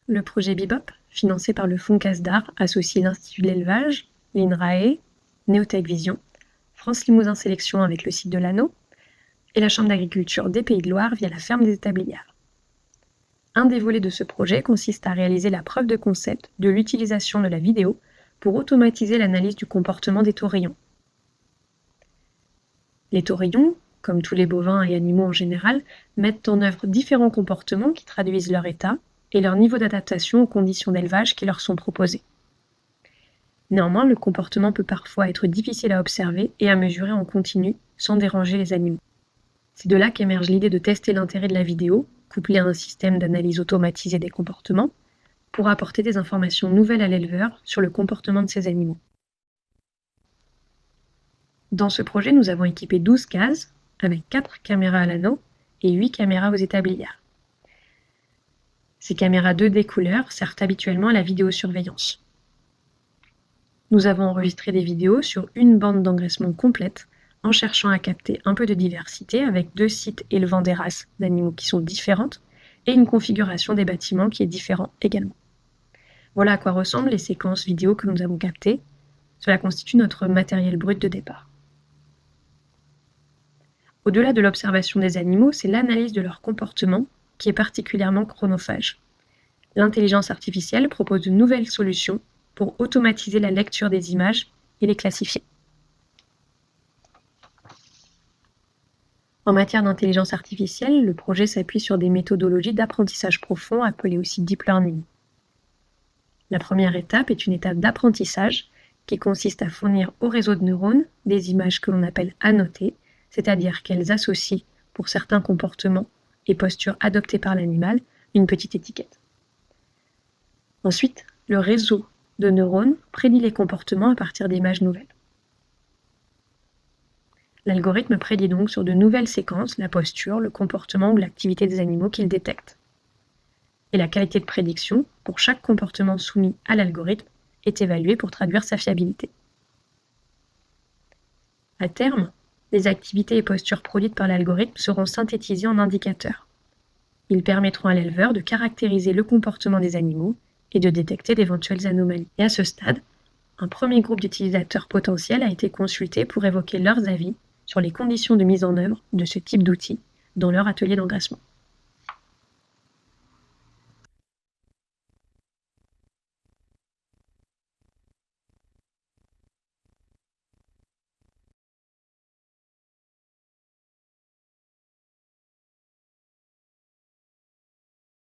le projet Bebop, financé par le Fonds CASDAR, associe l'Institut de l'élevage, l'INRAE, Néotech Vision, France Limousin Sélection avec le site de l'Anneau, et la Chambre d'agriculture des Pays de Loire via la ferme des Établières. Un des volets de ce projet consiste à réaliser la preuve de concept de l'utilisation de la vidéo pour automatiser l'analyse du comportement des taurillons. Les taurillons, comme tous les bovins et animaux en général, mettent en œuvre différents comportements qui traduisent leur état et leur niveau d'adaptation aux conditions d'élevage qui leur sont proposées. Néanmoins, le comportement peut parfois être difficile à observer et à mesurer en continu sans déranger les animaux. C'est de là qu'émerge l'idée de tester l'intérêt de la vidéo, couplée à un système d'analyse automatisée des comportements, pour apporter des informations nouvelles à l'éleveur sur le comportement de ces animaux. Dans ce projet, nous avons équipé 12 cases, avec 4 caméras à l'anneau et 8 caméras aux établières. Ces caméras 2D couleur servent habituellement à la vidéosurveillance. Nous avons enregistré des vidéos sur une bande d'engraissement complète, en cherchant à capter un peu de diversité avec 2 sites élevant des races d'animaux qui sont différentes et une configuration des bâtiments qui est différente également. Voilà à quoi ressemblent les séquences vidéo que nous avons captées. Cela constitue notre matériel brut de départ. Au-delà de l'observation des animaux, c'est l'analyse de leur comportement qui est particulièrement chronophage. L'intelligence artificielle propose de nouvelles solutions pour automatiser la lecture des images et les classifier. En matière d'intelligence artificielle, le projet s'appuie sur des méthodologies d'apprentissage profond appelées aussi deep learning. La première étape est une étape d'apprentissage qui consiste à fournir au réseau de neurones des images que l'on appelle annotées, c'est-à-dire qu'elles associent, pour certains comportements et postures adoptés par l'animal, une petite étiquette. Ensuite, le réseau de neurones prédit les comportements à partir d'images nouvelles. L'algorithme prédit donc sur de nouvelles séquences la posture, le comportement ou l'activité des animaux qu'il détecte. Et la qualité de prédiction, pour chaque comportement soumis à l'algorithme, est évaluée pour traduire sa fiabilité. À terme, les activités et postures produites par l'algorithme seront synthétisées en indicateurs. Ils permettront à l'éleveur de caractériser le comportement des animaux et de détecter d'éventuelles anomalies. Et à ce stade, un premier groupe d'utilisateurs potentiels a été consulté pour évoquer leurs avis sur les conditions de mise en œuvre de ce type d'outils dans leur atelier d'engraissement.